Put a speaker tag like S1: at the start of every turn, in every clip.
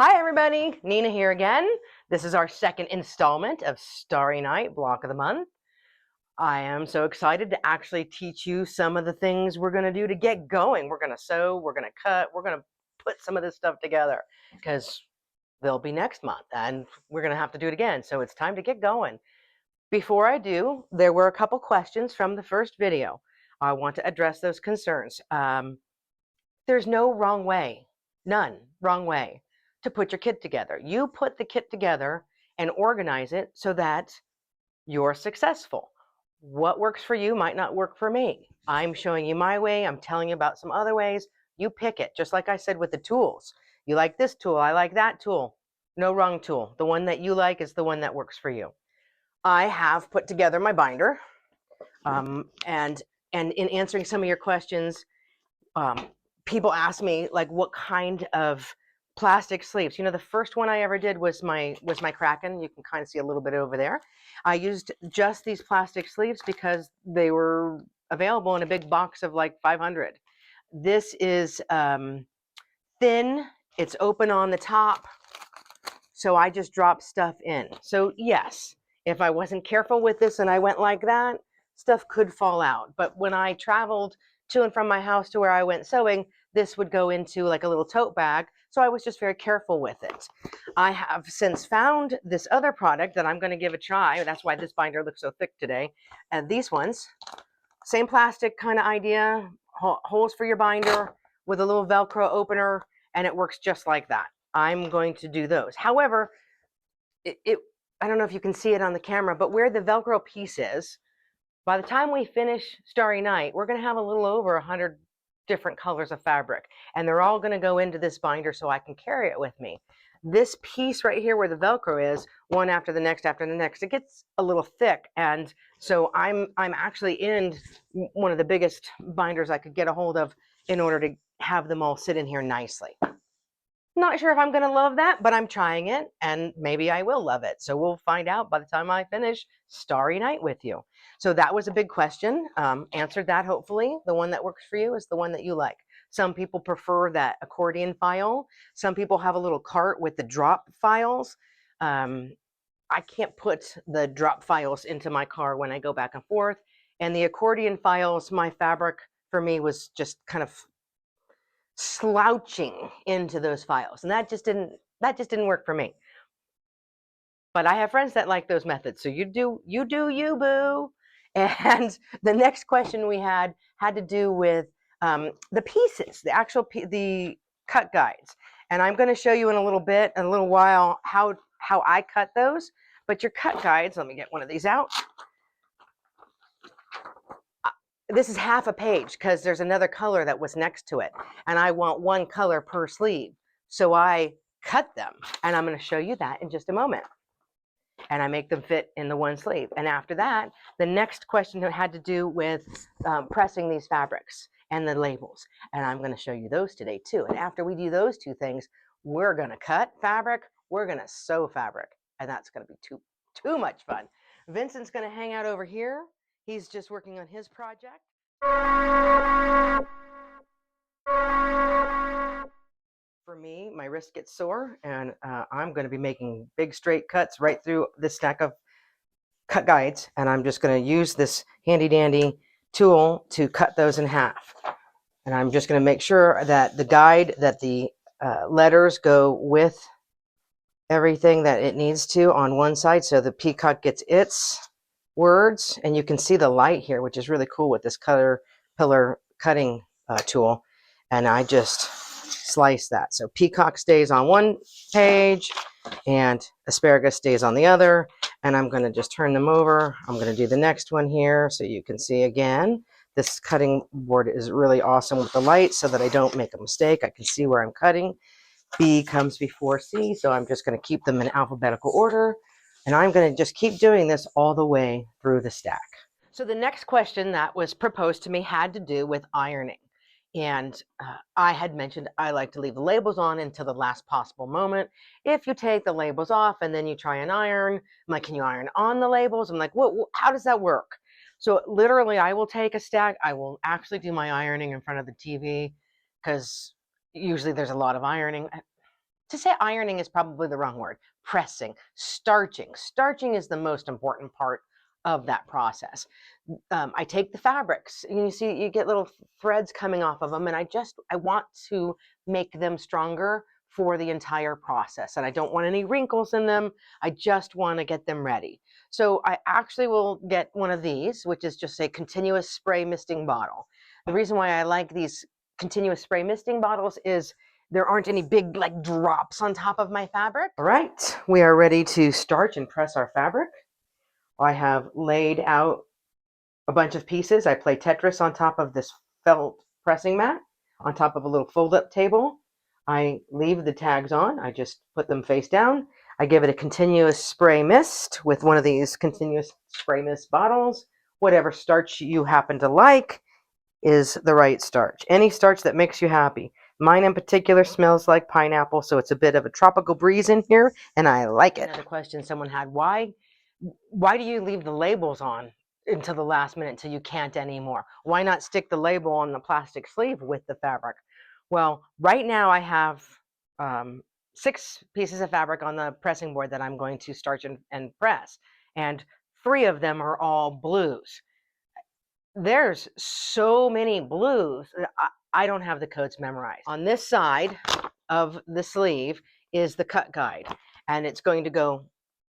S1: Hi everybody, Nina here again. This is our second installment of Starry Night Block of the Month. I am so excited to actually teach you some of the things we're going to do to get going. We're going to sew, we're going to cut, we're going to put some of this stuff together because they'll be next month and we're going to have to do it again. So it's time to get going. Before I do, there were a couple questions from the first video. I want to address those concerns. There's no wrong way, none wrong way to put your kit together. You put the kit together and organize it so that you're successful. What works for you might not work for me. I'm showing you my way. I'm telling you about some other ways. You pick it, just like I said with the tools. You like this tool, I like that tool. No wrong tool. The one that you like is the one that works for you. I have put together my binder, and in answering some of your questions, people ask me like what kind of plastic sleeves. You know, the first one I ever did was my Kraken. You can kind of see a little bit over there. I used just these plastic sleeves because they were available in a big box of like 500. This is thin. It's open on the top. So I just drop stuff in. So yes, if I wasn't careful with this and I went like that, stuff could fall out. But when I traveled to and from my house to where I went sewing, this would go into like a little tote bag. So I was just very careful with it. I have since found this other product that I'm going to give a try. That's why this binder looks so thick today. And these ones, same plastic kind of idea, holes for your binder with a little Velcro opener, and it works just like that. I'm going to do those. However, I don't know if you can see it on the camera, but where the Velcro piece is, by the time we finish Starry Night, we're going to have a little over 100 different colors of fabric, and they're all going to go into this binder so I can carry it with me. This piece right here where the Velcro is, one after the next, it gets a little thick, and so I'm actually in one of the biggest binders I could get a hold of in order to have them all sit in here nicely. Not sure if I'm going to love that, but I'm trying it, and maybe I will love it. So we'll find out by the time I finish Starry Night with you. So that was a big question. Answered that, hopefully. The one that works for you is the one that you like. Some people prefer that accordion file. Some people have a little cart with the drop files. I can't put the drop files into my car when I go back and forth. And the accordion files, my fabric for me was just kind of slouching into those files, and that just didn't work for me. But I have friends that like those methods, so you do you boo. And the next question we had to do with the pieces, the actual the cut guides, and I'm going to show you in a little while how I cut those. But your cut guides, let me get one of these out. This is half a page because there's another color that was next to it, and I want one color per sleeve. So I cut them, and I'm going to show you that in just a moment. And I make them fit in the one sleeve. And after that, the next question had to do with pressing these fabrics and the labels. And I'm going to show you those today too. And after we do those two things, we're going to cut fabric, we're going to sew fabric, and that's going to be too much fun. Vincent's going to hang out over here. He's just working on his project. For me, my wrist gets sore, and I'm going to be making big straight cuts right through this stack of cut guides, and I'm just going to use this handy dandy tool to cut those in half. And I'm just going to make sure that the guide, that the letters go with everything that it needs to on one side, so the peacock gets its words, and you can see the light here, which is really cool with this pillar cutting tool. And I just slice that, so peacock stays on one page and asparagus stays on the other. And I'm going to just turn them over. I'm going to do the next one here so you can see again. This cutting board is really awesome with the light so that I don't make a mistake. I can see where I'm cutting. B comes before C, so I'm just going to keep them in alphabetical order. And I'm going to just keep doing this all the way through the stack. So the next question that was proposed to me had to do with ironing. And I had mentioned I like to leave the labels on until the last possible moment. If you take the labels off and then you try and iron, I'm like, can you iron on the labels? I'm like, what? How does that work? So literally, I will take a stack. I will actually do my ironing in front of the TV because usually there's a lot of ironing. to say ironing is probably the wrong word, pressing, starching. Starching is the most important part of that process. I take the fabrics and you see you get little threads coming off of them, and I want to make them stronger for the entire process, and I don't want any wrinkles in them. I just want to get them ready. So I actually will get one of these, which is just a continuous spray misting bottle. The reason why I like these continuous spray misting bottles is there aren't any big like drops on top of my fabric. All right, we are ready to starch and press our fabric. I have laid out a bunch of pieces. I play Tetris on top of this felt pressing mat, on top of a little fold-up table. I leave the tags on. I just put them face down. I give it a continuous spray mist with one of these continuous spray mist bottles. Whatever starch you happen to like is the right starch. Any starch that makes you happy. Mine in particular smells like pineapple, so it's a bit of a tropical breeze in here, and I like it. Another question someone had, why do you leave the labels on until the last minute until you can't anymore? Why not stick the label on the plastic sleeve with the fabric? Well, right now I have 6 pieces of fabric on the pressing board that I'm going to starch and press, and 3 of them are all blues. There's so many blues that I don't have the codes memorized. On this side of the sleeve is the cut guide, and it's going to go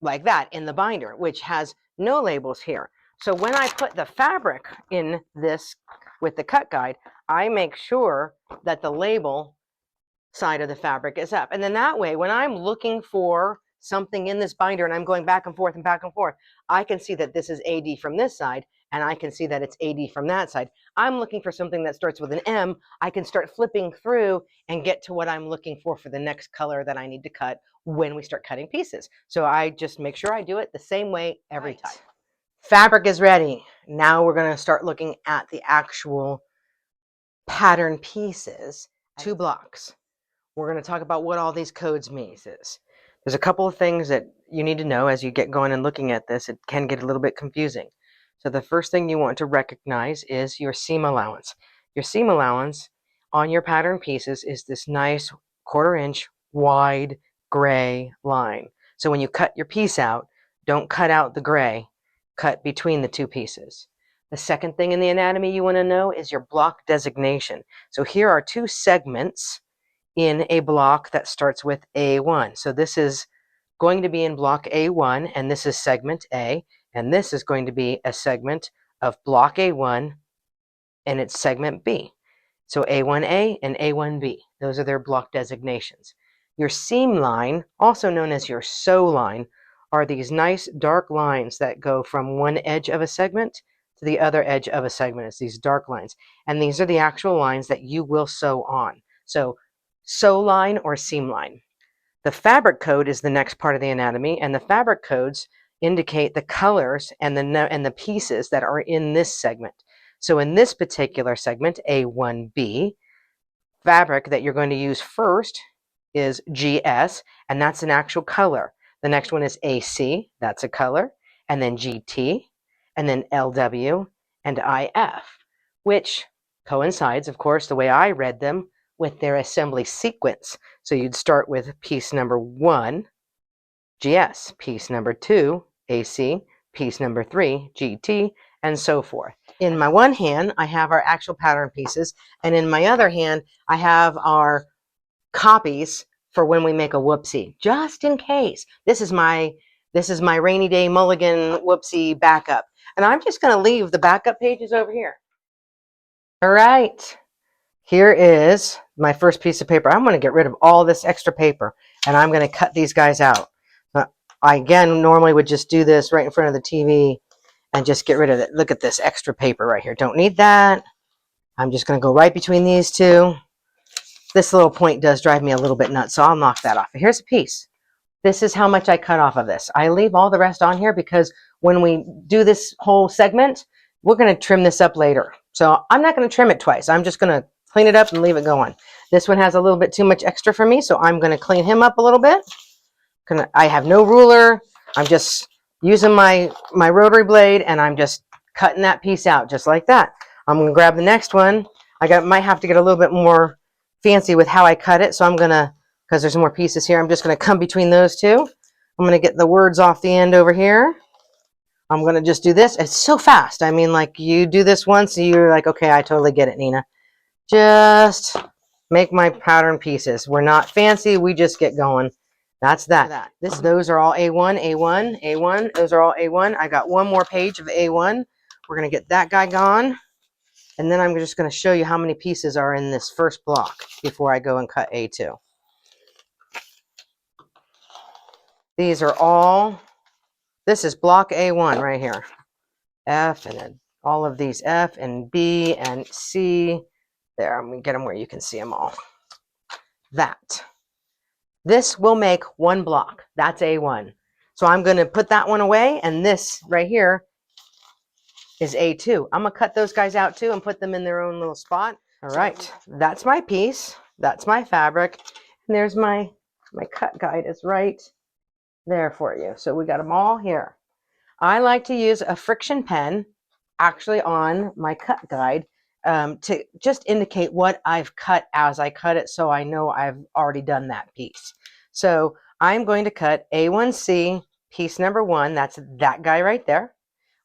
S1: like that in the binder, which has no labels here. So when I put the fabric in this with the cut guide, I make sure that the label side of the fabric is up. And then that way, when I'm looking for something in this binder and I'm going back and forth, I can see that this is AD from this side, and I can see that it's AD from that side. I'm looking for something that starts with an M. I can start flipping through and get to what I'm looking for the next color that I need to cut when we start cutting pieces. So I just make sure I do it the same way every time. Fabric is ready. Now we're going to start looking at the actual pattern pieces. 2 blocks. We're going to talk about what all these codes mean. There's a couple of things that you need to know as you get going and looking at this. It can get a little bit confusing. So the first thing you want to recognize is your seam allowance. Your seam allowance on your pattern pieces is this nice 1/4 inch wide gray line. So when you cut your piece out, don't cut out the gray, cut between the 2 pieces. The second thing in the anatomy you want to know is your block designation. So here are 2 segments in a block that starts with A1. So this is going to be in block A1, and this is segment A, and this is going to be a segment of block A1, and it's segment B. So A1A and A1B, those are their block designations. Your seam line, also known as your sew line, are these nice dark lines that go from one edge of a segment to the other edge of a segment. It's these dark lines, and these are the actual lines that you will sew on. So sew line or seam line. The fabric code is the next part of the anatomy, and the fabric codes indicate the colors and the pieces that are in this segment. So in this particular segment, A1B, fabric that you're going to use first is GS, and that's an actual color. The next one is AC, that's a color, and then GT, and then LW and IF, which coincides, of course, the way I read them, with their assembly sequence. So you'd start with piece number 1, GS, piece number 2, AC, piece number 3, GT, and so forth. In my one hand, I have our actual pattern pieces, and in my other hand, I have our copies for when we make a whoopsie, just in case. This is my rainy day mulligan whoopsie backup. And I'm just going to leave the backup pages over here. All right. Here is my first piece of paper. I'm going to get rid of all this extra paper, and I'm going to cut these guys out. I, again, normally would just do this right in front of the TV and just get rid of it. Look at this extra paper right here. Don't need that. I'm just going to go right between these 2. This little point does drive me a little bit nuts, so I'll knock that off. Here's a piece. This is how much I cut off of this. I leave all the rest on here because when we do this whole segment, we're going to trim this up later. So I'm not going to trim it twice. I'm just going to clean it up and leave it going. This one has a little bit too much extra for me, so I'm going to clean him up a little bit. I have no ruler. I'm just using my rotary blade, and I'm just cutting that piece out just like that. I'm going to grab the next one. Might have to get a little bit more fancy with how I cut it, so I'm going to because there's more pieces here. I'm just going to come between those two. I'm going to get the words off the end over here. I'm going to just do this. It's so fast. I mean, like, you do this once, you're like, okay, I totally get it, Nina. Just make my pattern pieces. We're not fancy. We just get going. That's that. Those are all A1, A1, A1. Those are all A1. I got one more page of A1. We're going to get that guy gone. And then I'm just going to show you how many pieces are in this first block before I go and cut A2. These are all, this is block A1 right here. F and then all of these F and B and C. There, I'm going to get them where you can see them all. That. This will make one block. That's A1. So I'm going to put that one away, and this right here is A2. I'm going to cut those guys out too and put them in their own little spot. All right, that's my piece. That's my fabric. And there's my cut guide is right there for you. So we got them all here. I like to use a friction pen actually on my cut guide to just indicate what I've cut as I cut it, so I know I've already done that piece. So I'm going to cut A1C piece number 1. That's that guy right there,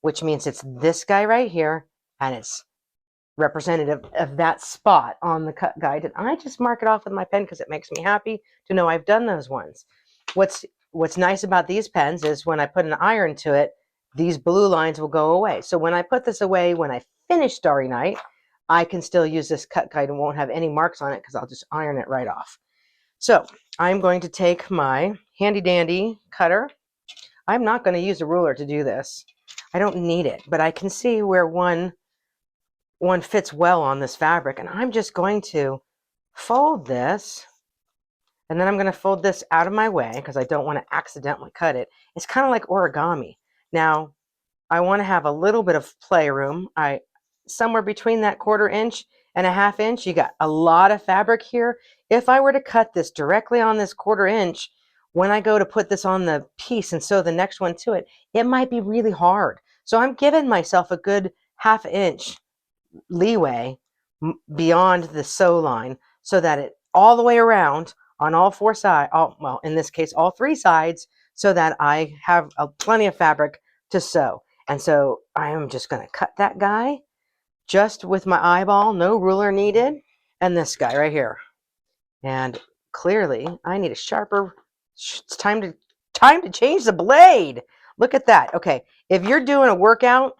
S1: which means it's this guy right here, and it's representative of that spot on the cut guide. And I just mark it off with my pen because it makes me happy to know I've done those ones. What's nice about these pens is when I put an iron to it, these blue lines will go away. So when I put this away, when I finish Starry Night, I can still use this cut guide and won't have any marks on it because I'll just iron it right off. So I'm going to take my handy dandy cutter. I'm not going to use a ruler to do this. I don't need it, but I can see where one fits well on this fabric, and I'm just going to fold this, and then I'm going to fold this out of my way because I don't want to accidentally cut it. It's kind of like origami. Now, I want to have a little bit of playroom. Somewhere between that 1/4 inch and a 1/2 inch, you got a lot of fabric here. If I were to cut this directly on this 1/4 inch, when I go to put this on the piece and sew the next one to it, it might be really hard. So I'm giving myself a good 1/2 inch leeway beyond the sew line so that it all the way around on all 4 sides, well, in this case, all 3 sides, so that I have plenty of fabric to sew. And so I am just going to cut that guy just with my eyeball, no ruler needed, and this guy right here. And clearly I need a sharper, it's time to change the blade. Look at that. Okay, if you're doing a workout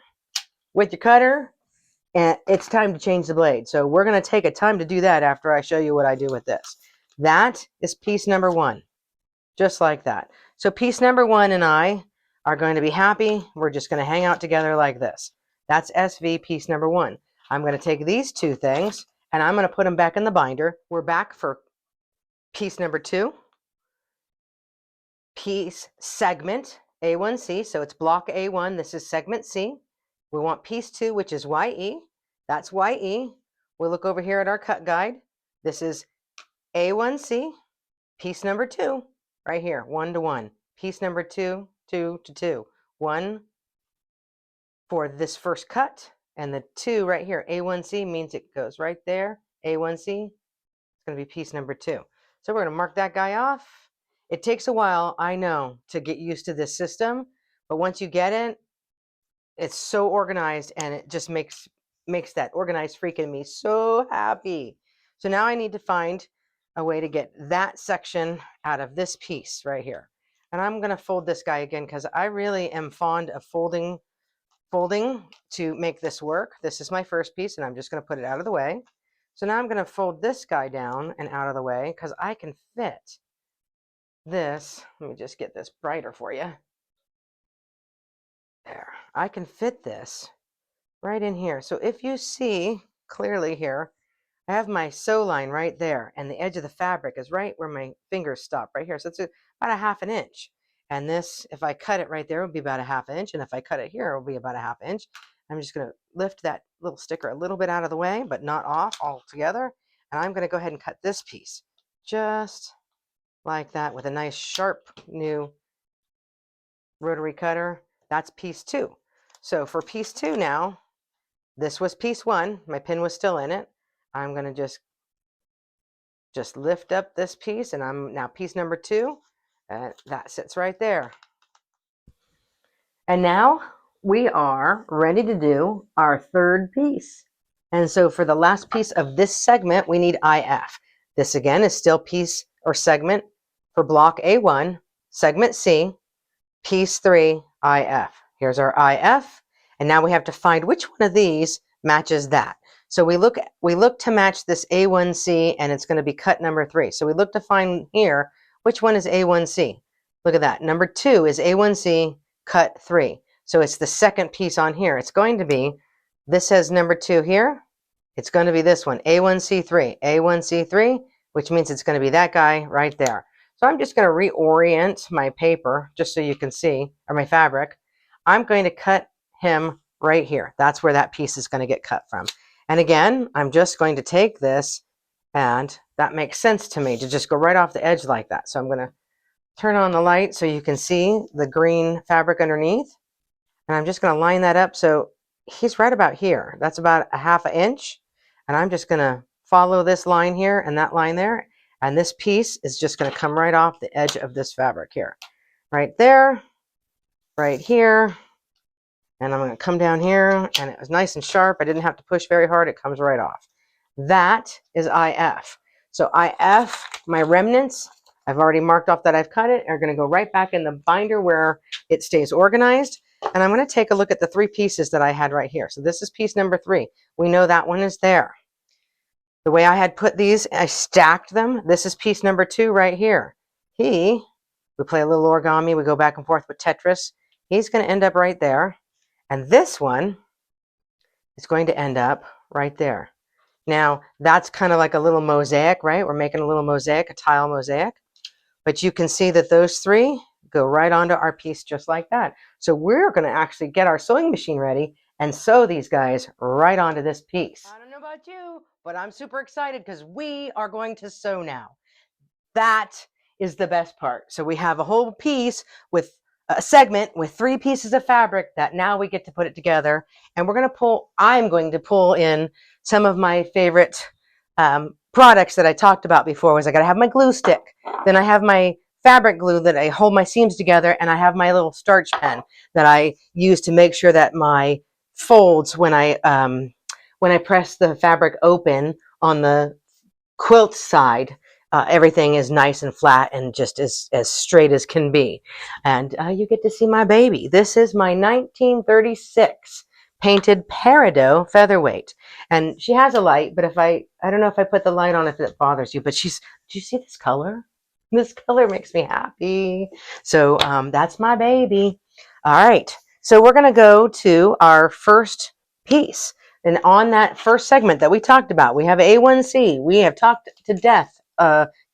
S1: with your cutter, and it's time to change the blade. So we're going to take a time to do that after I show you what I do with this. That is piece number 1, just like that. So piece number 1 and I are going to be happy. We're just going to hang out together like this. That's SV piece number 1. I'm going to take these 2 things and I'm going to put them back in the binder. We're back for piece number 2. Piece segment A1C. So it's block A1. This is segment C. We want piece 2, which is YE. That's YE. We'll look over here at our cut guide. This is A1C, piece number 2, right here, 1 to 1. Piece number 2, 2 to 2. 1 for this first cut, and the 2 right here, A1C, means it goes right there. A1C, it's going to be piece number 2. So we're going to mark that guy off. It takes a while, I know, to get used to this system, but once you get it, it's so organized, and it just makes that organized freak in me so happy. So now I need to find a way to get that section out of this piece right here. And I'm going to fold this guy again because I really am fond of folding to make this work. This is my first piece, and I'm just going to put it out of the way. So now I'm going to fold this guy down and out of the way because I can fit this. Let me just get this brighter for you. There, I can fit this right in here. So if you see clearly here, I have my sew line right there, and the edge of the fabric is right where my fingers stop right here. So it's about a 1/2 inch. And this, if I cut it right there, it would be about a 1/2 inch. And if I cut it here, it will be about a 1/2 inch. I'm just going to lift that little sticker a little bit out of the way, but not off altogether. And I'm going to go ahead and cut this piece just like that with a nice sharp new rotary cutter. That's piece 2. So for piece 2 now, this was piece 1. My pin was still in it. I'm going to just just lift up this piece, and I'm now piece number 2, and that sits right there. And now we are ready to do our third piece. And so for the last piece of this segment, we need IF. This again is still piece or segment for block A1, segment C, piece 3, IF. Here's our IF. And now we have to find which one of these matches that. So we look to match this A1C, and it's going to be cut number 3. So we look to find here which one is A1C. Look at that. Number 2 is A1C, cut 3. So it's the second piece on here. It's going to be, this says number 2 here. It's going to be this one, A1C3, A1C3, which means it's going to be that guy right there. So I'm just going to reorient my paper just so you can see, or my fabric. I'm going to cut him right here. That's where that piece is going to get cut from. And again, I'm just going to take this, and that makes sense to me to just go right off the edge like that. So I'm going to turn on the light so you can see the green fabric underneath. And I'm just going to line that up so he's right about here. That's about a ½ inch. And I'm just going to follow this line here and that line there. And this piece is just going to come right off the edge of this fabric here. Right there, right here. And I'm going to come down here, and it was nice and sharp. I didn't have to push very hard. It comes right off. That is IF. So IF, my remnants, I've already marked off that I've cut it, are going to go right back in the binder where it stays organized. And I'm going to take a look at the 3 pieces that I had right here. So this is piece number 3. We know that one is there. The way I had put these, I stacked them. This is piece number 2 right here. We play a little origami. We go back and forth with Tetris. He's going to end up right there. And this one is going to end up right there. Now, that's kind of like a little mosaic, right? We're making a little mosaic, a tile mosaic. But you can see that those 3 go right onto our piece just like that. So we're going to actually get our sewing machine ready and sew these guys right onto this piece. I don't know about you, but I'm super excited because we are going to sew now. That is the best part. So we have a whole piece with a segment with 3 pieces of fabric that now we get to put it together. And we're going to I'm going to pull in some of my favorite products that I talked about before. Was I got to have my glue stick. Then I have my fabric glue that I hold my seams together, and I have my little starch pen that I use to make sure that my folds, when I press the fabric open on the quilt side, everything is nice and flat and just as straight as can be. And you get to see my baby. This is my 1936 painted peridot featherweight. And she has a light, but I don't know if I put the light on if it bothers you, but do you see this color? This color makes me happy. So that's my baby. All right. So we're going to go to our first piece. And on that first segment that we talked about, we have A1C. We have talked to death,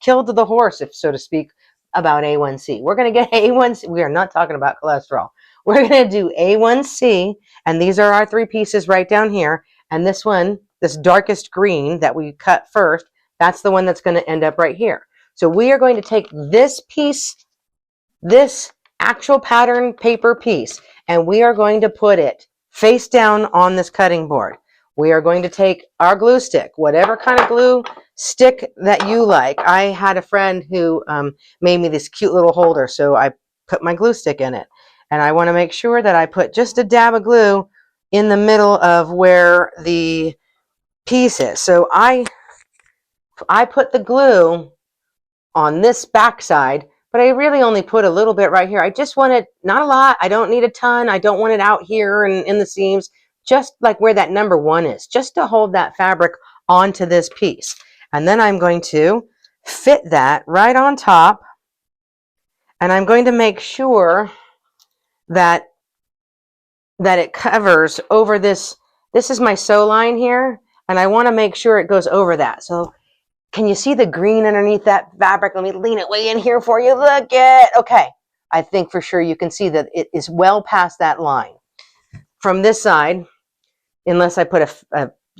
S1: killed the horse, if so to speak, about A1C. We're going to get A1C. We are not talking about cholesterol. We're going to do A1C, and these are our 3 pieces right down here. And this one, this darkest green that we cut first, that's the one that's going to end up right here. So we are going to take this piece, this actual pattern paper piece, and we are going to put it face down on this cutting board. We are going to take our glue stick, whatever kind of glue stick that you like. I had a friend who made me this cute little holder, so I put my glue stick in it. And I want to make sure that I put just a dab of glue in the middle of where the piece is. So I put the glue on this back side, but I really only put a little bit right here. I just want it, not a lot. I don't need a ton. I don't want it out here and in the seams, just like where that number 1 is, just to hold that fabric onto this piece. And then I'm going to fit that right on top, and I'm going to make sure that it covers over this. This is my sew line here, and I want to make sure it goes over that. So can you see the green underneath that fabric? Let me lean it way in here for you. Look at, okay. I think for sure you can see that it is well past that line. From this side, unless I put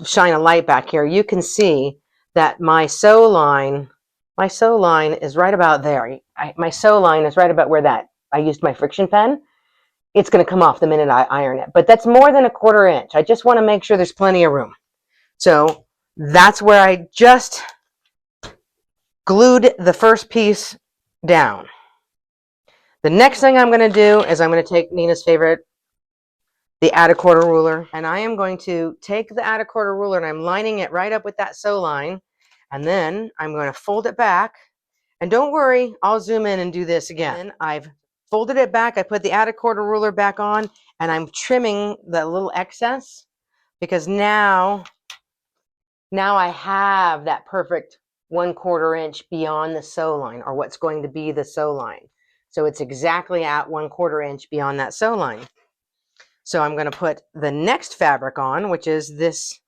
S1: shine a light back here, you can see that my sew line is right about there. My sew line is right about where I used my friction pen. It's going to come off the minute I iron it, but that's more than a 1/4 inch. I just want to make sure there's plenty of room. So that's where I just glued the first piece down. The next thing I'm going to do is I'm going to take Nina's favorite, the add a quarter ruler, and I am going to take the add a quarter ruler and I'm lining it right up with that sew line, and then I'm going to fold it back. And don't worry, I'll zoom in and do this again. And I've folded it back, I put the add a quarter ruler back on, and I'm trimming the little excess because now I have that perfect 1/4 inch beyond the sew line, or what's going to be the sew line. So it's exactly at 1/4 inch beyond that sew line. So I'm going to put the next fabric on, which is this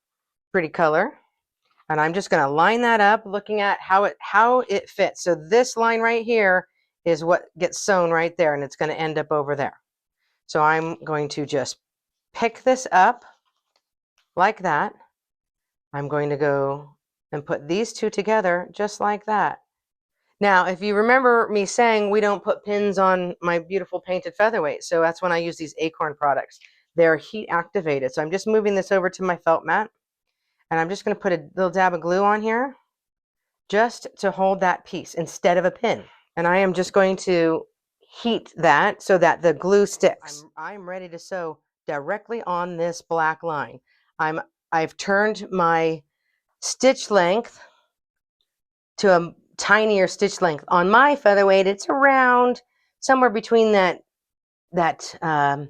S1: pretty color. And I'm just going to line that up, looking at how it fits. So this line right here is what gets sewn right there, and it's going to end up over there. So I'm going to just pick this up like that. I'm going to go and put these two together just like that. Now, if you remember me saying we don't put pins on my beautiful painted featherweight, so that's when I use these Acorn products. They're heat activated. So I'm just moving this over to my felt mat, and I'm just going to put a little dab of glue on here just to hold that piece instead of a pin. And I am just going to heat that so that the glue sticks. I'm ready to sew directly on this black line. I've turned my stitch length to a tinier stitch length. On my featherweight, it's around somewhere between that let me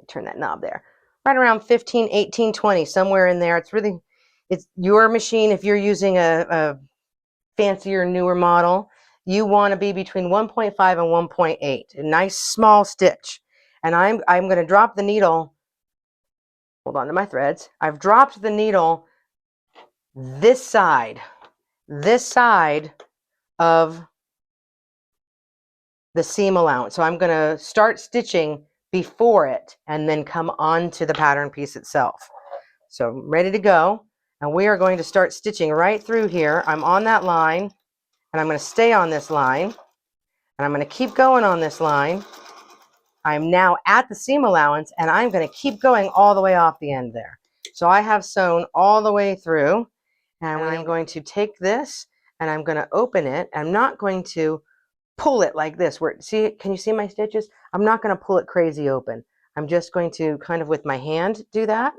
S1: turn that knob there, right around 15, 18, 20, somewhere in there. It's your machine. If you're using a fancier, newer model, you want to be between 1.5 and 1.8, a nice small stitch. And I'm going to drop the needle, hold on to my threads. I've dropped the needle this side of the seam allowance. So I'm going to start stitching before it and then come on to the pattern piece itself. So I'm ready to go. And we are going to start stitching right through here. I'm on that line, and I'm going to stay on this line, and I'm going to keep going on this line. I'm now at the seam allowance, and I'm going to keep going all the way off the end there. So I have sewn all the way through, and I'm going to take this and I'm going to open it. I'm not going to pull it like this. Can you see my stitches? I'm not going to pull it crazy open. I'm just going to kind of with my hand do that.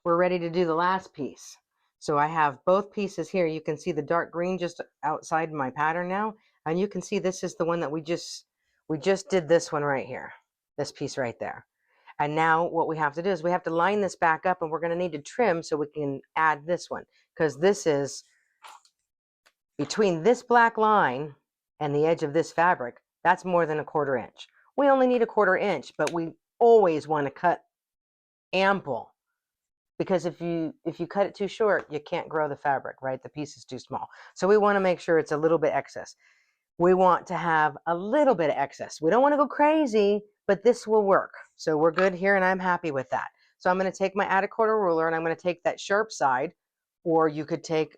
S1: We're ready to do the last piece. So I have both pieces here. You can see the dark green just outside my pattern now, and you can see this is the one that we just did, this one right here, this piece right there. And now what we have to do is we have to line this back up, and we're going to need to trim so we can add this one, because this is between this black line and the edge of this fabric. That's more than 1/4 inch. We only need 1/4 inch, but we always want to cut ample, because if you cut it too short, you can't grow the fabric, right? The piece is too small. So we want to make sure it's a little bit excess. We want to have a little bit of excess. We don't want to go crazy, but this will work. So we're good here, and I'm happy with that. So I'm going to take my add a quarter ruler, and I'm going to take that sharp side, or you could take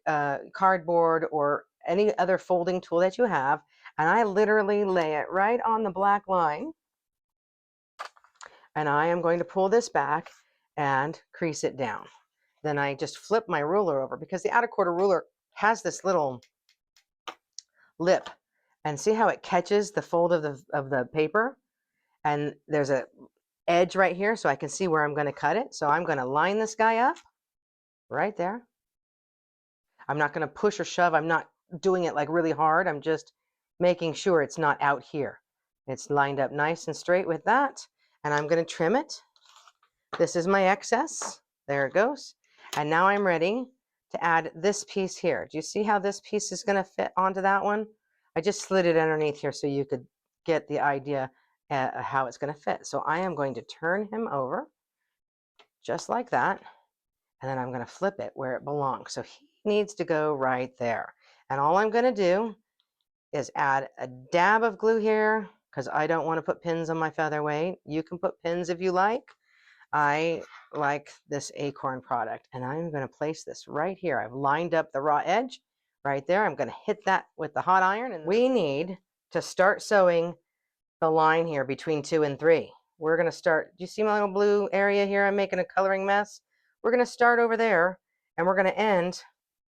S1: cardboard or any other folding tool that you have, and I literally lay it right on the black line, and I am going to pull this back and crease it down. Then I just flip my ruler over, because the add a quarter ruler has this little lip, and see how it catches the fold of the paper, and there's a edge right here, so I can see where I'm going to cut it. So I'm going to line this guy up right there. I'm not going to push or shove. I'm not doing it like really hard. I'm just making sure it's not out here. It's lined up nice and straight with that, and I'm going to trim it. This is my excess. There it goes. And now I'm ready to add this piece here. Do you see how this piece is going to fit onto that one? I just slid it underneath here so you could get the idea how it's going to fit. So I am going to turn him over just like that, and then I'm going to flip it where it belongs. So he needs to go right there. And all I'm going to do is add a dab of glue here, because I don't want to put pins on my featherweight. You can put pins if you like. I like this Acorn product, and I'm going to place this right here. I've lined up the raw edge right there. I'm going to hit that with the hot iron, and we need to start sewing the line here between 2 and 3. We're going to start, do you see my little blue area here? I'm making a coloring mess. We're going to start over there, and we're going to end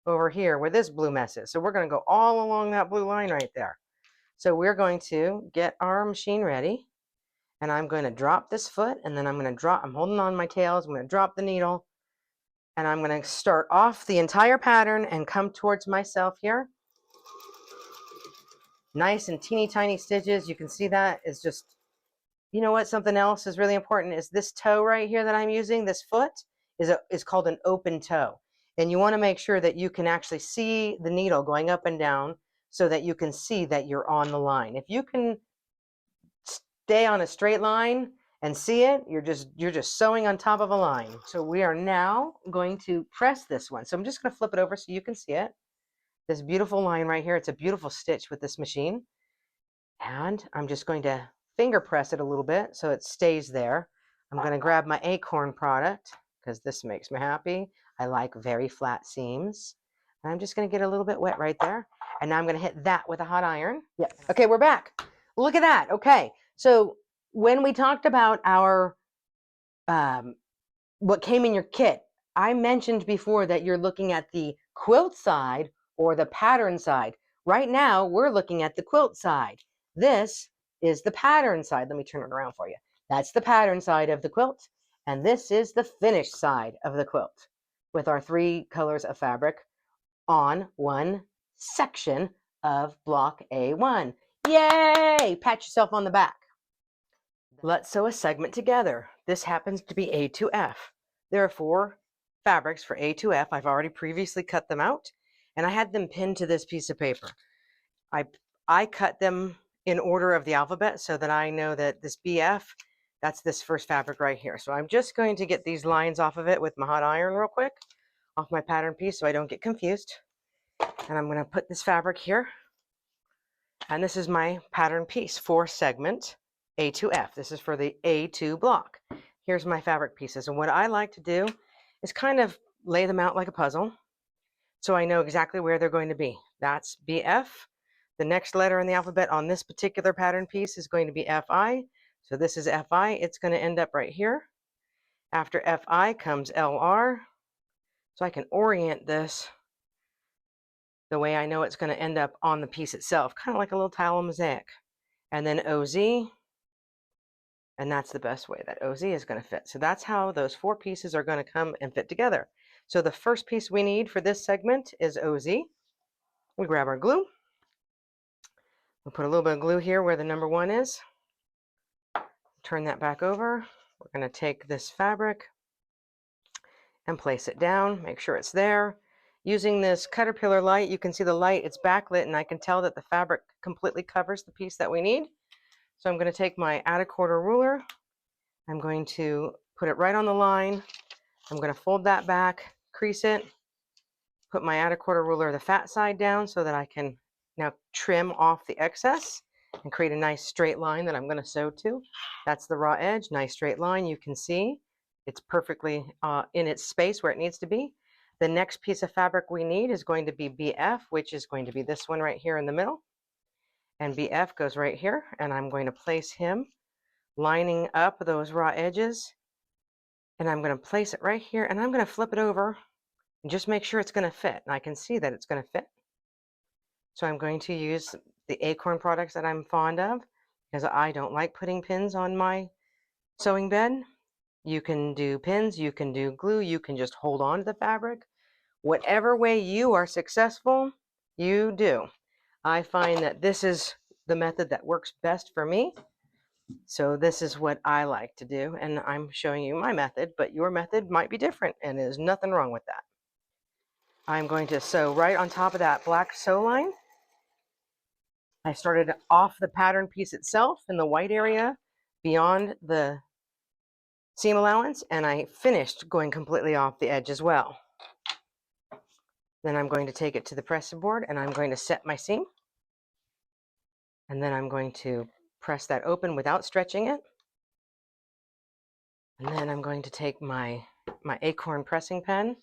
S1: over here where this blue mess is. So we're going to go all along that blue line right there. So we're going to get our machine ready, and I'm going to drop this foot, and then I'm holding on my tails, I'm going to drop the needle, and I'm going to start off the entire pattern and come towards myself here. Nice and teeny tiny stitches. You can see that is just, you know what, something else is really important is this toe right here that I'm using, this foot is called an open toe. And you want to make sure that you can actually see the needle going up and down so that you can see that you're on the line. If you can stay on a straight line and see it, you're just sewing on top of a line. So we are now going to press this one. So I'm just going to flip it over so you can see it. This beautiful line right here. It's a beautiful stitch with this machine. And I'm just going to finger press it a little bit so it stays there. I'm going to grab my acorn product because this makes me happy. I like very flat seams. And I'm just going to get a little bit wet right there. And now I'm going to hit that with a hot iron. Yeah. Okay, we're back. Look at that. Okay. So when we talked about our what came in your kit, I mentioned before that you're looking at the quilt side or the pattern side. Right now, we're looking at the quilt side. This is the pattern side. Let me turn it around for you. That's the pattern side of the quilt. And this is the finished side of the quilt with our 3 colors of fabric on one section of block A1. Yay! Pat yourself on the back. Let's sew a segment together. This happens to be A to F. There are 4 fabrics for A to F. I've already previously cut them out, and I had them pinned to this piece of paper. I cut them in order of the alphabet so that I know that this BF, that's this first fabric right here. So I'm just going to get these lines off of it with my hot iron real quick, off my pattern piece so I don't get confused. And I'm going to put this fabric here. And this is my pattern piece, 4 segment A to F. This is for the A2 block. Here's my fabric pieces. And what I like to do is kind of lay them out like a puzzle so I know exactly where they're going to be. That's BF. The next letter in the alphabet on this particular pattern piece is going to be FI. So this is FI. It's going to end up right here. After FI comes LR. So I can orient this the way I know it's going to end up on the piece itself, kind of like a little tile mosaic. And then OZ, and that's the best way that OZ is going to fit. So that's how those 4 pieces are going to come and fit together. So the first piece we need for this segment is OZ. We grab our glue. We'll put a little bit of glue here where the number 1 is. Turn that back over. We're going to take this fabric and place it down. Make sure it's there. Using this Caterpillar light, you can see the light, it's backlit, and I can tell that the fabric completely covers the piece that we need. So I'm going to take my add a quarter ruler. I'm going to put it right on the line. I'm going to fold that back, crease it, put my add a quarter ruler the fat side down so that I can now trim off the excess and create a nice straight line that I'm going to sew to. That's the raw edge, nice straight line. You can see it's perfectly in its space where it needs to be. The next piece of fabric we need is going to be BF, which is going to be this one right here in the middle. And BF goes right here, and I'm going to place him lining up those raw edges. And I'm going to place it right here, and I'm going to flip it over and just make sure it's going to fit. And I can see that it's going to fit. So I'm going to use the acorn products that I'm fond of because I don't like putting pins on my sewing bed. You can do pins, you can do glue, you can just hold on to the fabric. Whatever way you are successful, you do. I find that this is the method that works best for me. So this is what I like to do, and I'm showing you my method, but your method might be different, and there's nothing wrong with that. I'm going to sew right on top of that black sew line. I started off the pattern piece itself in the white area beyond the seam allowance, and I finished going completely off the edge as well. Then I'm going to take it to the pressing board, and I'm going to set my seam. And then I'm going to press that open without stretching it. And then I'm going to take my acorn pressing pen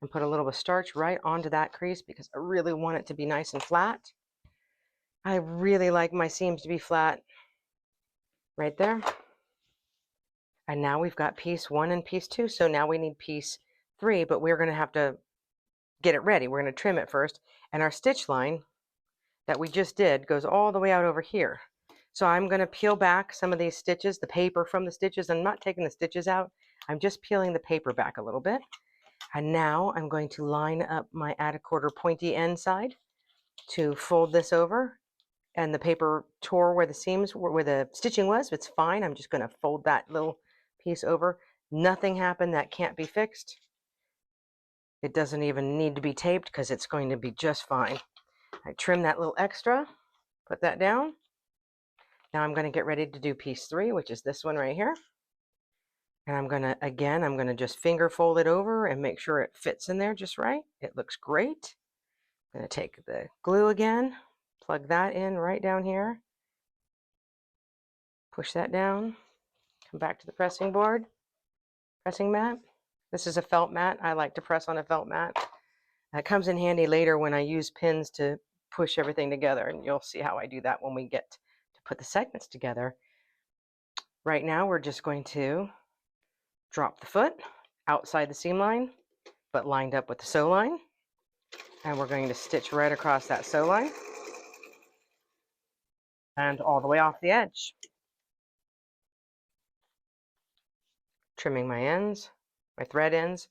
S1: and put a little bit of starch right onto that crease because I really want it to be nice and flat. I really like my seams to be flat right there. And now we've got piece 1 and piece 2. So now we need piece 3, but we're going to have to get it ready. We're going to trim it first. And our stitch line that we just did goes all the way out over here. So I'm going to peel back some of these stitches, the paper from the stitches. I'm not taking the stitches out. I'm just peeling the paper back a little bit. And now I'm going to line up my add a quarter pointy end side to fold this over. And the paper tore where the seams were, where the stitching was. It's fine. I'm just going to fold that little piece over. Nothing happened. That can't be fixed. It doesn't even need to be taped because it's going to be just fine. I trim that little extra, put that down. Now I'm going to get ready to do piece 3, which is this one right here. And I'm going to just finger fold it over and make sure it fits in there just right. It looks great. I'm going to take the glue again, plug that in right down here. Push that down, come back to the pressing board, pressing mat. This is a felt mat. I like to press on a felt mat. That comes in handy later when I use pins to push everything together, and you'll see how I do that when we get to put the segments together. Right now we're just going to drop the foot outside the seam line, but lined up with the sew line. And we're going to stitch right across that sew line and all the way off the edge. Trimming my ends, my thread ends,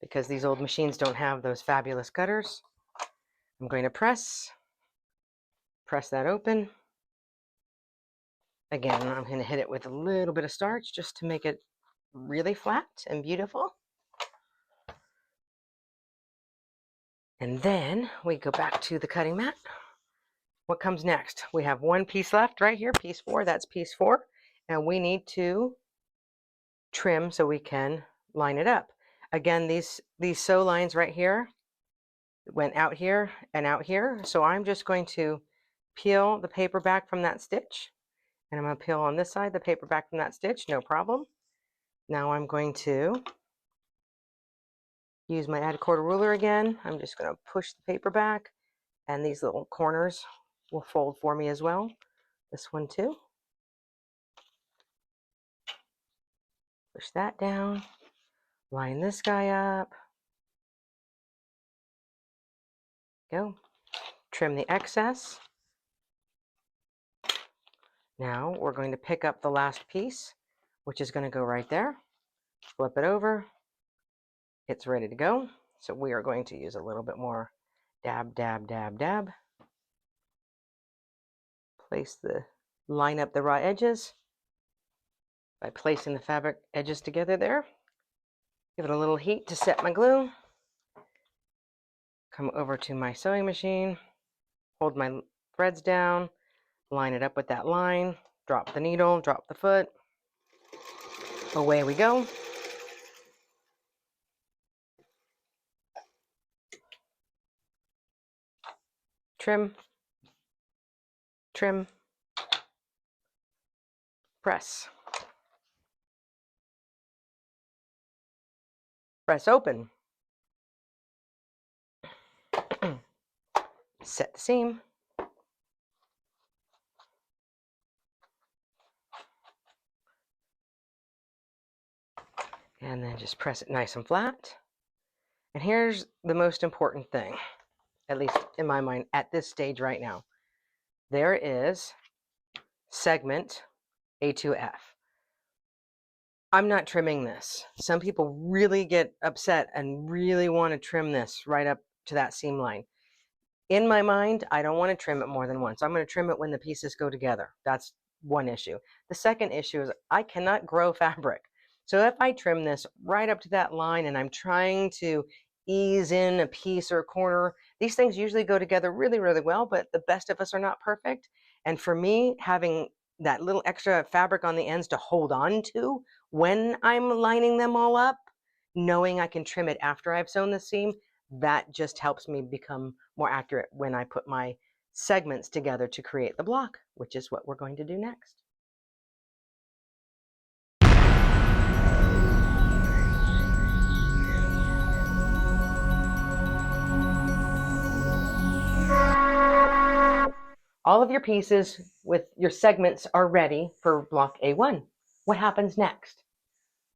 S1: because these old machines don't have those fabulous cutters. I'm going to press that open. Again, I'm going to hit it with a little bit of starch just to make it really flat and beautiful. And then we go back to the cutting mat. What comes next? We have one piece left right here, piece 4. That's piece 4. And we need to trim so we can line it up. Again, these sew lines right here went out here and out here. So I'm just going to peel the paper back from that stitch. And I'm going to peel on this side the paper back from that stitch, no problem. Now I'm going to use my add a quarter ruler again. I'm just going to push the paper back, and these little corners will fold for me as well. This one too. Push that down, line this guy up. Go. Trim the excess. Now we're going to pick up the last piece, which is going to go right there. Flip it over. It's ready to go. So we are going to use a little bit more dab, dab, dab, dab. Line up the raw edges by placing the fabric edges together there. Give it a little heat to set my glue. Come over to my sewing machine, hold my threads down, line it up with that line, drop the needle, drop the foot. Away we go. Trim, trim, press. Press open. Set the seam. And then just press it nice and flat. And here's the most important thing, at least in my mind at this stage right now. There is segment A2F. I'm not trimming this. Some people really get upset and really want to trim this right up to that seam line. In my mind, I don't want to trim it more than once. I'm going to trim it when the pieces go together. That's one issue. The second issue is I cannot grow fabric. So if I trim this right up to that line and I'm trying to ease in a piece or a corner, these things usually go together really, really well, but the best of us are not perfect. And for me, having that little extra fabric on the ends to hold on to when I'm lining them all up, knowing I can trim it after I've sewn the seam, that just helps me become more accurate when I put my segments together to create the block, which is what we're going to do next. All of your pieces with your segments are ready for block A1. What happens next?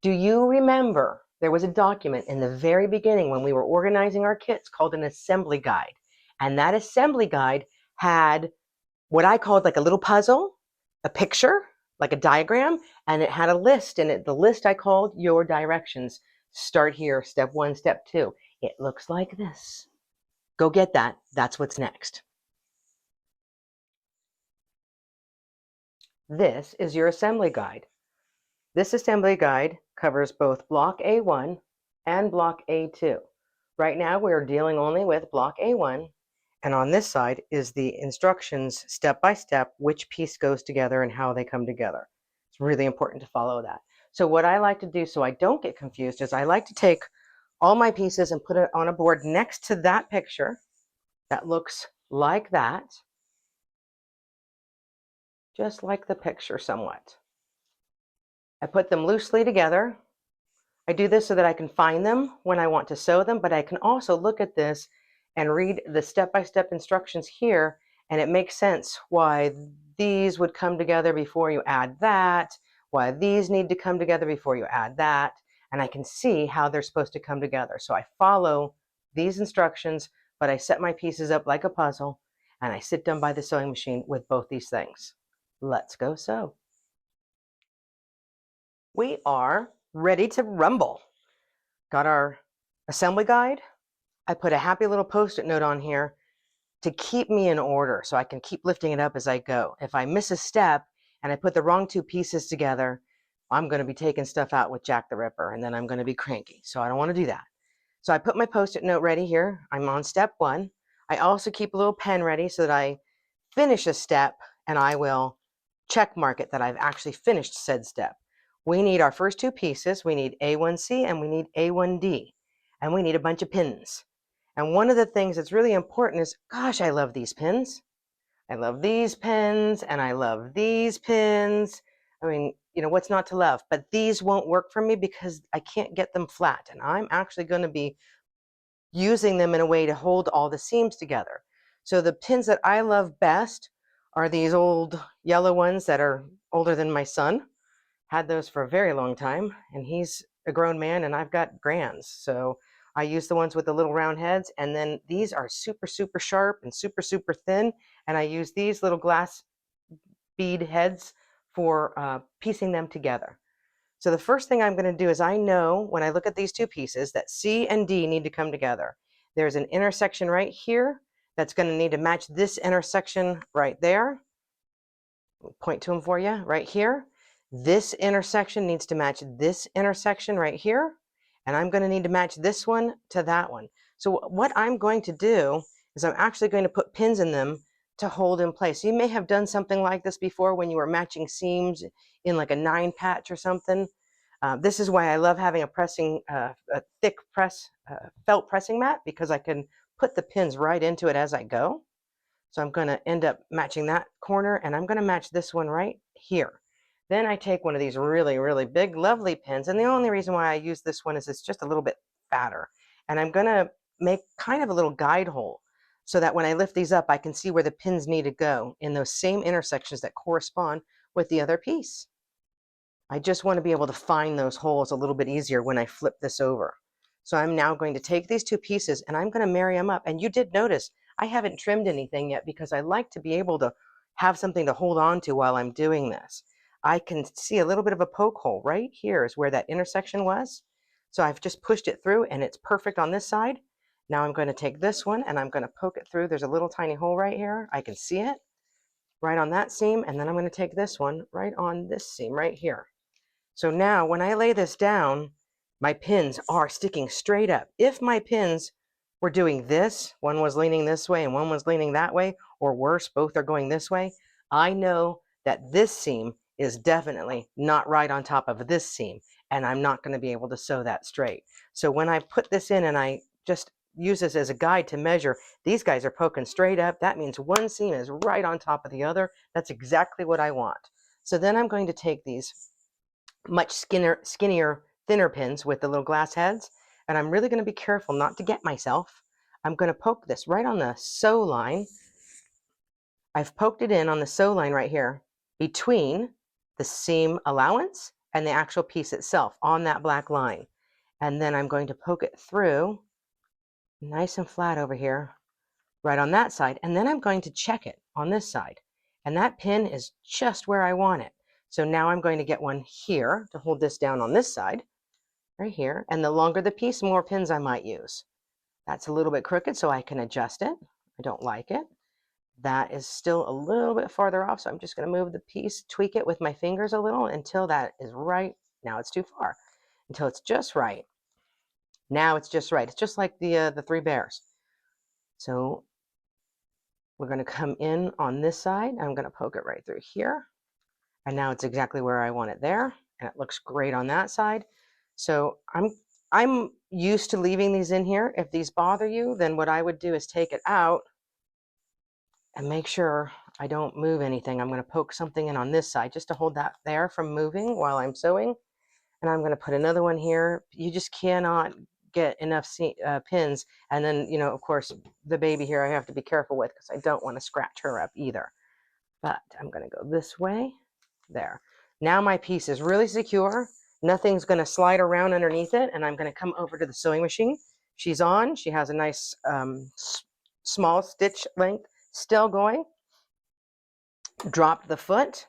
S1: Do you remember there was a document in the very beginning when we were organizing our kits called an assembly guide. And that assembly guide had what I called like a little puzzle, a picture, like a diagram, and it had a list in it. The list I called your directions. Start here, step 1, step 2. It looks like this. Go get that. That's what's next. This is your assembly guide. This assembly guide covers both block A1 and block A2. Right now we're dealing only with block A1, and on this side is the instructions step by step, which piece goes together and how they come together. It's really important to follow that. So what I like to do so I don't get confused is I like to take all my pieces and put it on a board next to that picture that looks like that, just like the picture somewhat. I put them loosely together. I do this so that I can find them when I want to sew them, but I can also look at this and read the step-by-step instructions here, and it makes sense why these would come together before you add that, why these need to come together before you add that, and I can see how they're supposed to come together. So I follow these instructions, but I set my pieces up like a puzzle, and I sit down by the sewing machine with both these things. Let's go sew. We are ready to rumble. Got our assembly guide. I put a happy little post-it note on here to keep me in order so I can keep lifting it up as I go. If I miss a step and I put the wrong two pieces together, I'm going to be taking stuff out with Jack the Ripper, and then I'm going to be cranky. So I don't want to do that. So I put my post-it note ready here. I'm on step 1. I also keep a little pen ready so that I finish a step and I will check mark it that I've actually finished said step. We need our first two pieces. We need A1C and we need A1D, and we need a bunch of pins. And one of the things that's really important is, gosh, I love these pins. I love these pins and I love these pins. I mean, you know, what's not to love? But these won't work for me because I can't get them flat. And I'm actually going to be using them in a way to hold all the seams together. So the pins that I love best are these old yellow ones that are older than my son. Had those for a very long time, and he's a grown man and I've got grands. So I use the ones with the little round heads, and then these are super, super sharp and super, super thin. And I use these little glass bead heads for piecing them together. So the first thing I'm going to do is I know when I look at these two pieces that C and D need to come together. There's an intersection right here that's going to need to match this intersection right there. I'll point to them for you right here. This intersection needs to match this intersection right here. And I'm going to need to match this one to that one. So what I'm going to do is I'm actually going to put pins in them to hold in place. You may have done something like this before when you were matching seams in like a 9 patch or something. This is why I love having a thick felt pressing mat, because I can put the pins right into it as I go. So I'm going to end up matching that corner, and I'm going to match this one right here. Then I take one of these really, really big, lovely pins, and the only reason why I use this one is it's just a little bit fatter. And I'm going to make kind of a little guide hole so that when I lift these up, I can see where the pins need to go in those same intersections that correspond with the other piece. I just want to be able to find those holes a little bit easier when I flip this over. So I'm now going to take these two pieces and I'm going to marry them up. And you did notice I haven't trimmed anything yet because I like to be able to have something to hold on to while I'm doing this. I can see a little bit of a poke hole right here is where that intersection was. So I've just pushed it through and it's perfect on this side. Now I'm going to take this one and I'm going to poke it through. There's a little tiny hole right here. I can see it right on that seam. And then I'm going to take this one right on this seam right here. So now when I lay this down, my pins are sticking straight up. If my pins were doing this, one was leaning this way and one was leaning that way, or worse, both are going this way, I know that this seam is definitely not right on top of this seam, and I'm not going to be able to sew that straight. So when I put this in and I just use this as a guide to measure, these guys are poking straight up. That means one seam is right on top of the other. That's exactly what I want. So then I'm going to take these much skinnier, thinner pins with the little glass heads. And I'm really going to be careful not to get myself. I'm going to poke this right on the sew line. I've poked it in on the sew line right here between the seam allowance and the actual piece itself on that black line. and then I'm going to poke it through nice and flat over here, right on that side, and then I'm going to check it on this side. And that pin is just where I want it. So now I'm going to get one here to hold this down on this side, right here. And the longer the piece, the more pins I might use. That's a little bit crooked, so I can adjust it. I don't like it. That is still a little bit farther off, so I'm just going to move the piece, tweak it with my fingers a little until that is right. Now it's too far. Until it's just right. Now it's just right. It's just like the three bears. So we're going to come in on this side. I'm going to poke it right through here. And now it's exactly where I want it there. And it looks great on that side. So I'm used to leaving these in here. If these bother you, then what I would do is take it out and make sure I don't move anything. I'm going to poke something in on this side just to hold that there from moving while I'm sewing. And I'm going to put another one here. You just cannot get enough pins. And then, you know, of course, the baby here I have to be careful with because I don't want to scratch her up either. But I'm going to go this way. There. Now my piece is really secure. Nothing's going to slide around underneath it. And I'm going to come over to the sewing machine. She's on. She has a nice small stitch length still going. Dropped the foot.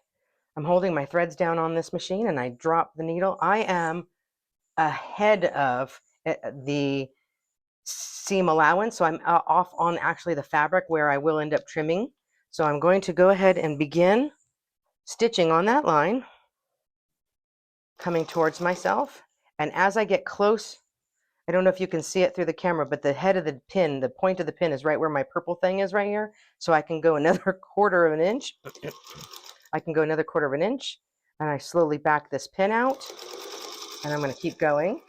S1: I'm holding my threads down on this machine and I drop the needle. I am ahead of the seam allowance, so I'm off on actually the fabric where I will end up trimming. So I'm going to go ahead and begin stitching on that line, coming towards myself. And as I get close, I don't know if you can see it through the camera, but the head of the pin, the point of the pin is right where my purple thing is right here. So I can go another 1/4 of an inch. I can go another 1/4 of an inch, and I slowly back this pin out, and I'm going to keep going.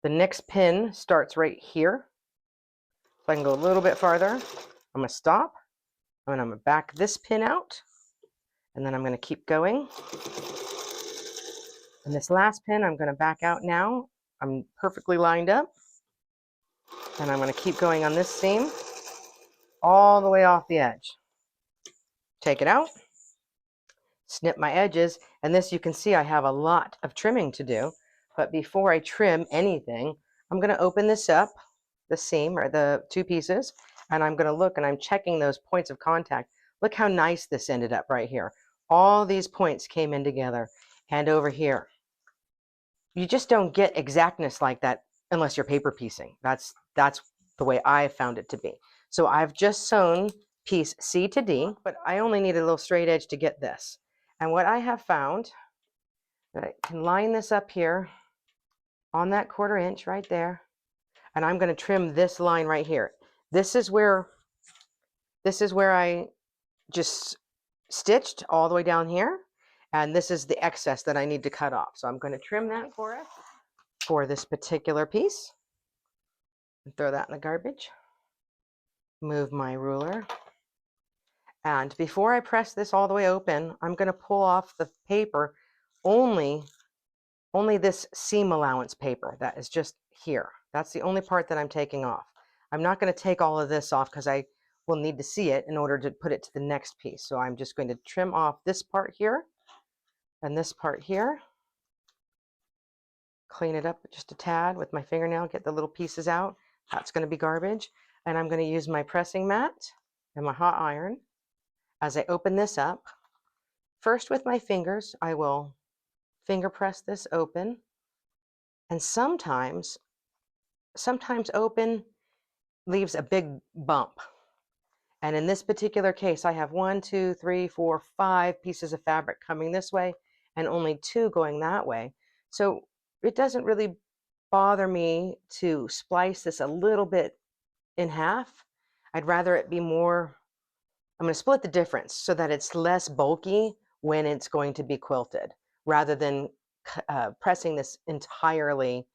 S1: The next pin starts right here. So I can go a little bit farther. I'm going to stop, and I'm going to back this pin out, and then I'm going to keep going. And this last pin, I'm going to back out now. I'm perfectly lined up, and I'm going to keep going on this seam all the way off the edge. Take it out, snip my edges, and this you can see I have a lot of trimming to do. But before I trim anything, I'm going to open this up, the seam or the two pieces, and I'm going to look and I'm checking those points of contact. Look how nice this ended up right here. All these points came in together. And over here, you just don't get exactness like that unless you're paper piecing. That's the way I found it to be. So I've just sewn piece C to D, but I only need a little straight edge to get this. And what I have found, that I can line this up here on that 1/4 inch right there. And I'm going to trim this line right here. This is where I just stitched all the way down here. And this is the excess that I need to cut off. So I'm going to trim that for us for this particular piece. And throw that in the garbage. Move my ruler. And before I press this all the way open, I'm going to pull off the paper, only this seam allowance paper that is just here. That's the only part that I'm taking off. I'm not going to take all of this off because I will need to see it in order to put it to the next piece. So I'm just going to trim off this part here and this part here. Clean it up just a tad with my fingernail, get the little pieces out. That's going to be garbage. And I'm going to use my pressing mat and my hot iron as I open this up. First with my fingers, I will finger press this open. And sometimes open leaves a big bump. And in this particular case, I have 1, 2, 3, 4, 5 pieces of fabric coming this way and only 2 going that way. So it doesn't really bother me to splice this a little bit in half. I'd rather it be more, I'm going to split the difference so that it's less bulky when it's going to be quilted rather than pressing this entirely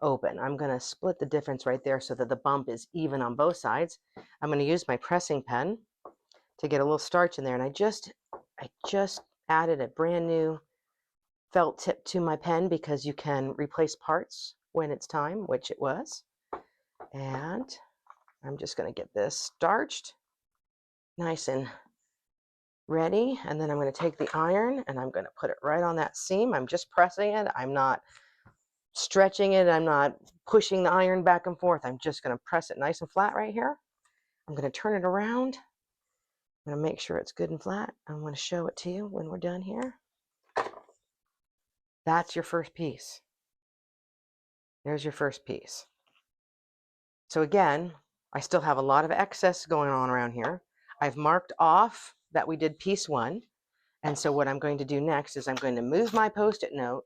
S1: open. I'm going to split the difference right there so that the bump is even on both sides. I'm going to use my pressing pen to get a little starch in there, and I just added a brand new felt tip to my pen because you can replace parts when it's time, which it was. And I'm just going to get this starched nice and ready, and then I'm going to take the iron and I'm going to put it right on that seam. I'm just pressing it. I'm not stretching it. I'm not pushing the iron back and forth. I'm just going to press it nice and flat right here. I'm going to turn it around. I'm going to make sure it's good and flat. I'm going to show it to you when we're done here. That's your first piece. There's your first piece. So again, I still have a lot of excess going on around here. I've marked off that we did piece 1. And so what I'm going to do next is I'm going to move my Post-it note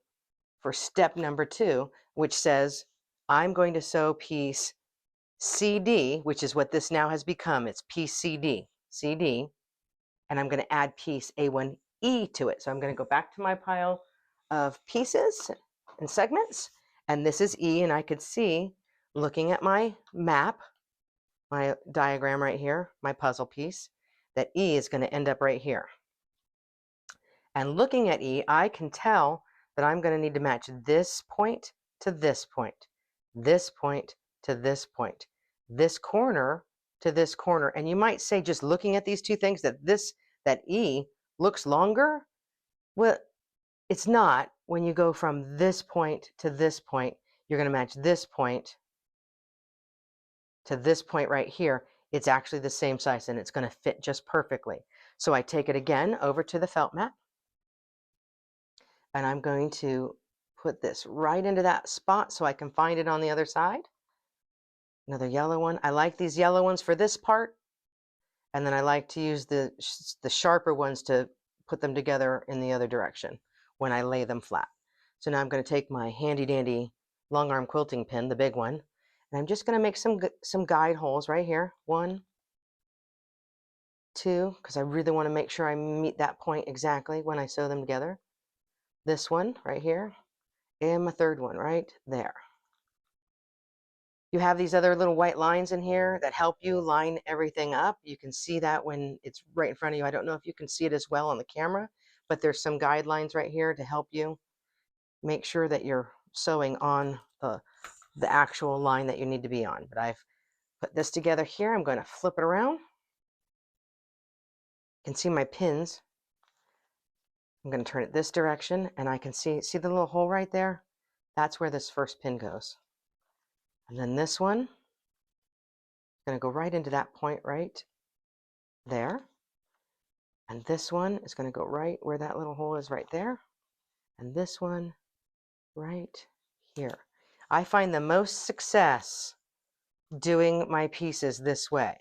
S1: for step number 2, which says I'm going to sew piece CD, which is what this now has become. It's piece CD, and I'm going to add piece A1E to it. So I'm going to go back to my pile of pieces and segments, and this is E, and I could see, looking at my map, my diagram right here, my puzzle piece, that E is going to end up right here. And looking at E, I can tell that I'm going to need to match this point to this point, this point to this point, this corner to this corner. And you might say, just looking at these two things, that E looks longer. Well, it's not. When you go from this point to this point, you're going to match this point to this point right here. It's actually the same size, and it's going to fit just perfectly. So I take it again over to the felt mat, and I'm going to put this right into that spot so I can find it on the other side. Another yellow one. I like these yellow ones for this part, and then I like to use the sharper ones to put them together in the other direction when I lay them flat. So now I'm going to take my handy dandy long arm quilting pin, the big one, and I'm just going to make some guide holes right here. 1, 2, because I really want to make sure I meet that point exactly when I sew them together. This one right here, and my third one right there. You have these other little white lines in here that help you line everything up. You can see that when it's right in front of you. I don't know if you can see it as well on the camera, but there's some guidelines right here to help you make sure that you're sewing on the actual line that you need to be on. But I've put this together here. I'm going to flip it around. You can see my pins. I'm going to turn it this direction, and I can see the little hole right there? That's where this first pin goes. And then this one is going to go right into that point right there. And this one is going to go right where that little hole is right there. And this one right here. I find the most success doing my pieces this way.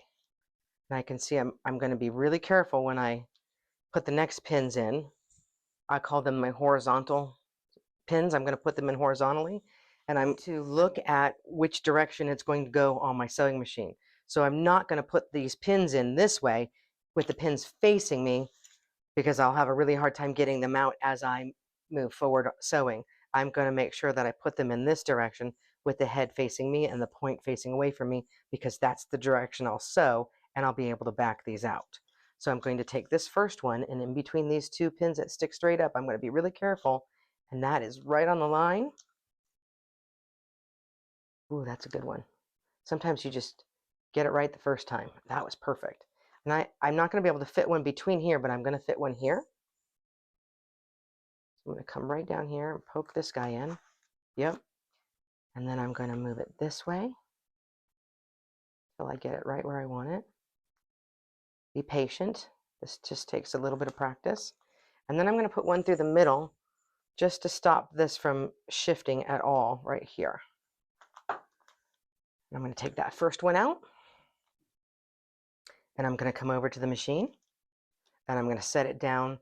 S1: And I can see I'm going to be really careful when I put the next pins in. I call them my horizontal pins. I'm going to put them in horizontally. And I'm to look at which direction it's going to go on my sewing machine. So I'm not going to put these pins in this way with the pins facing me, because I'll have a really hard time getting them out as I move forward sewing. I'm going to make sure that I put them in this direction with the head facing me and the point facing away from me, because that's the direction I'll sew, and I'll be able to back these out. So I'm going to take this first one, and in between these two pins that stick straight up, I'm going to be really careful, and that is right on the line. Ooh, that's a good one. Sometimes you just get it right the first time. That was perfect. And I'm not going to be able to fit one between here, but I'm going to fit one here. So I'm going to come right down here and poke this guy in. Yep. And then I'm going to move it this way until I get it right where I want it. Be patient. This just takes a little bit of practice. And then I'm going to put one through the middle just to stop this from shifting at all right here. I'm going to take that first one out, and I'm going to come over to the machine, and I'm going to set it down.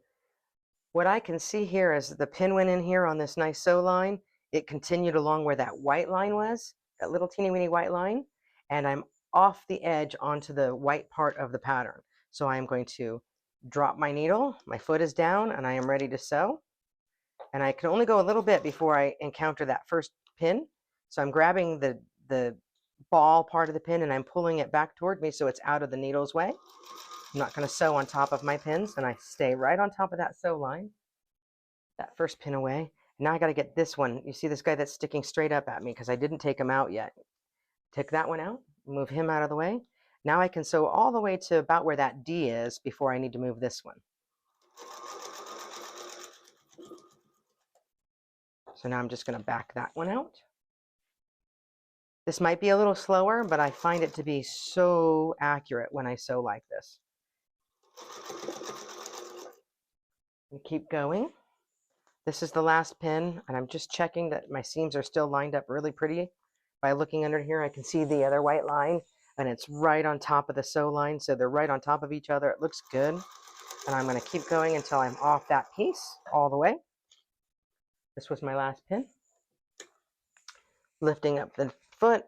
S1: What I can see here is the pin went in here on this nice sew line. It continued along where that white line was, that little teeny weeny white line, and I'm off the edge onto the white part of the pattern. So I'm going to drop my needle, my foot is down, and I am ready to sew. And I can only go a little bit before I encounter that first pin. So I'm grabbing the ball part of the pin, and I'm pulling it back toward me so it's out of the needle's way. I'm not going to sew on top of my pins, and I stay right on top of that sew line. That first pin away. Now I got to get this one. You see this guy that's sticking straight up at me because I didn't take him out yet. Take that one out, move him out of the way. Now I can sew all the way to about where that D is before I need to move this one. So now I'm just going to back that one out. This might be a little slower, but I find it to be so accurate when I sew like this. And keep going. This is the last pin, and I'm just checking that my seams are still lined up really pretty. By looking under here, I can see the other white line, and it's right on top of the sew line, so they're right on top of each other. It looks good, and I'm going to keep going until I'm off that piece all the way. This was my last pin. Lifting up the foot,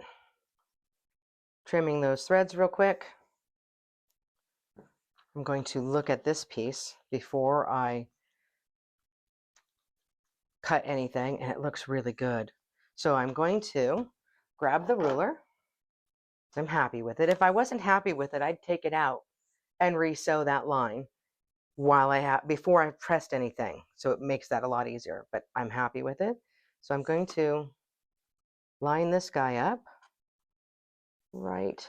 S1: trimming those threads real quick. I'm going to look at this piece before I cut anything, and it looks really good. So I'm going to grab the ruler. I'm happy with it. If I wasn't happy with it, I'd take it out and re-sew that line before I pressed anything. So it makes that a lot easier, but I'm happy with it. So I'm going to line this guy up right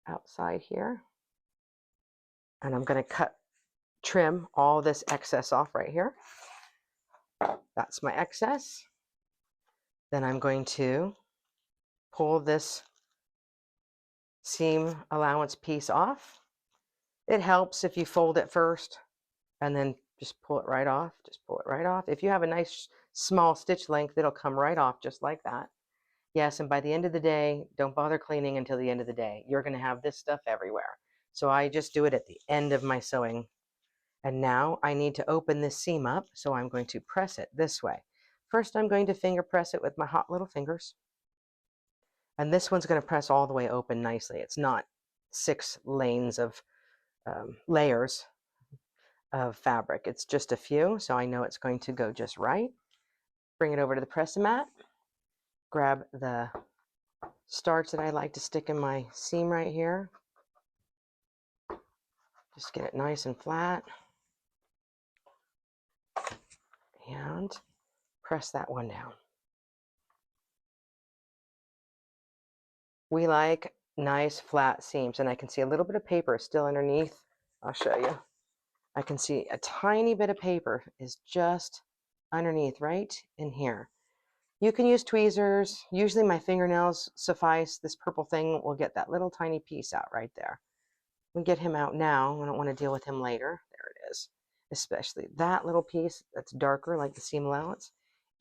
S1: outside here. And I'm going to trim all this excess off right here. That's my excess. Then I'm going to pull this seam allowance piece off. It helps if you fold it first and then just pull it right off. Just pull it right off. If you have a nice small stitch length, it'll come right off just like that. Yes, and by the end of the day, don't bother cleaning until the end of the day. You're going to have this stuff everywhere. So I just do it at the end of my sewing. And now I need to open this seam up, so I'm going to press it this way. First, I'm going to finger press it with my hot little fingers. And this one's going to press all the way open nicely. It's not 6 lanes of layers of fabric. It's just a few, so I know it's going to go just right. Bring it over to the press mat. Grab the starch that I like to stick in my seam right here. Just get it nice and flat. And press that one down. We like nice flat seams, and I can see a little bit of paper still underneath. I'll show you. I can see a tiny bit of paper is just underneath right in here. You can use tweezers. Usually my fingernails suffice. This purple thing will get that little tiny piece out right there. We get him out now. I don't want to deal with him later. There it is. Especially that little piece that's darker, like the seam allowance.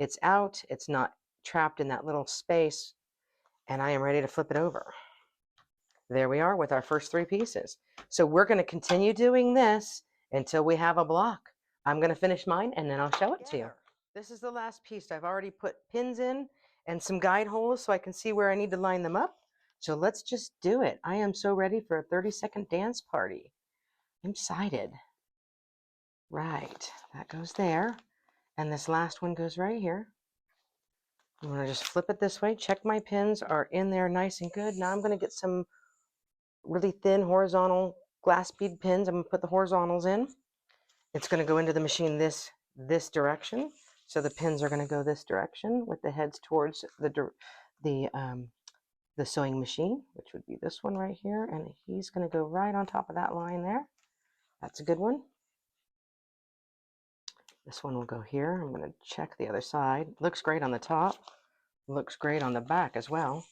S1: It's out. It's not trapped in that little space. And I am ready to flip it over. There we are with our first 3 pieces. So we're going to continue doing this until we have a block. I'm going to finish mine and then I'll show it to you. This is the last piece. I've already put pins in and some guide holes so I can see where I need to line them up. So let's just do it. I am so ready for a 30-second dance party. I'm excited. Right, that goes there. And this last one goes right here. I'm going to just flip it this way. Check my pins are in there nice and good. Now I'm going to get some really thin horizontal glass bead pins. I'm going to put the horizontals in. It's going to go into the machine this direction. So the pins are going to go this direction with the heads towards the sewing machine, which would be this one right here. And he's going to go right on top of that line there. That's a good one. This one will go here. I'm going to check the other side. Looks great on the top. Looks great on the back as well.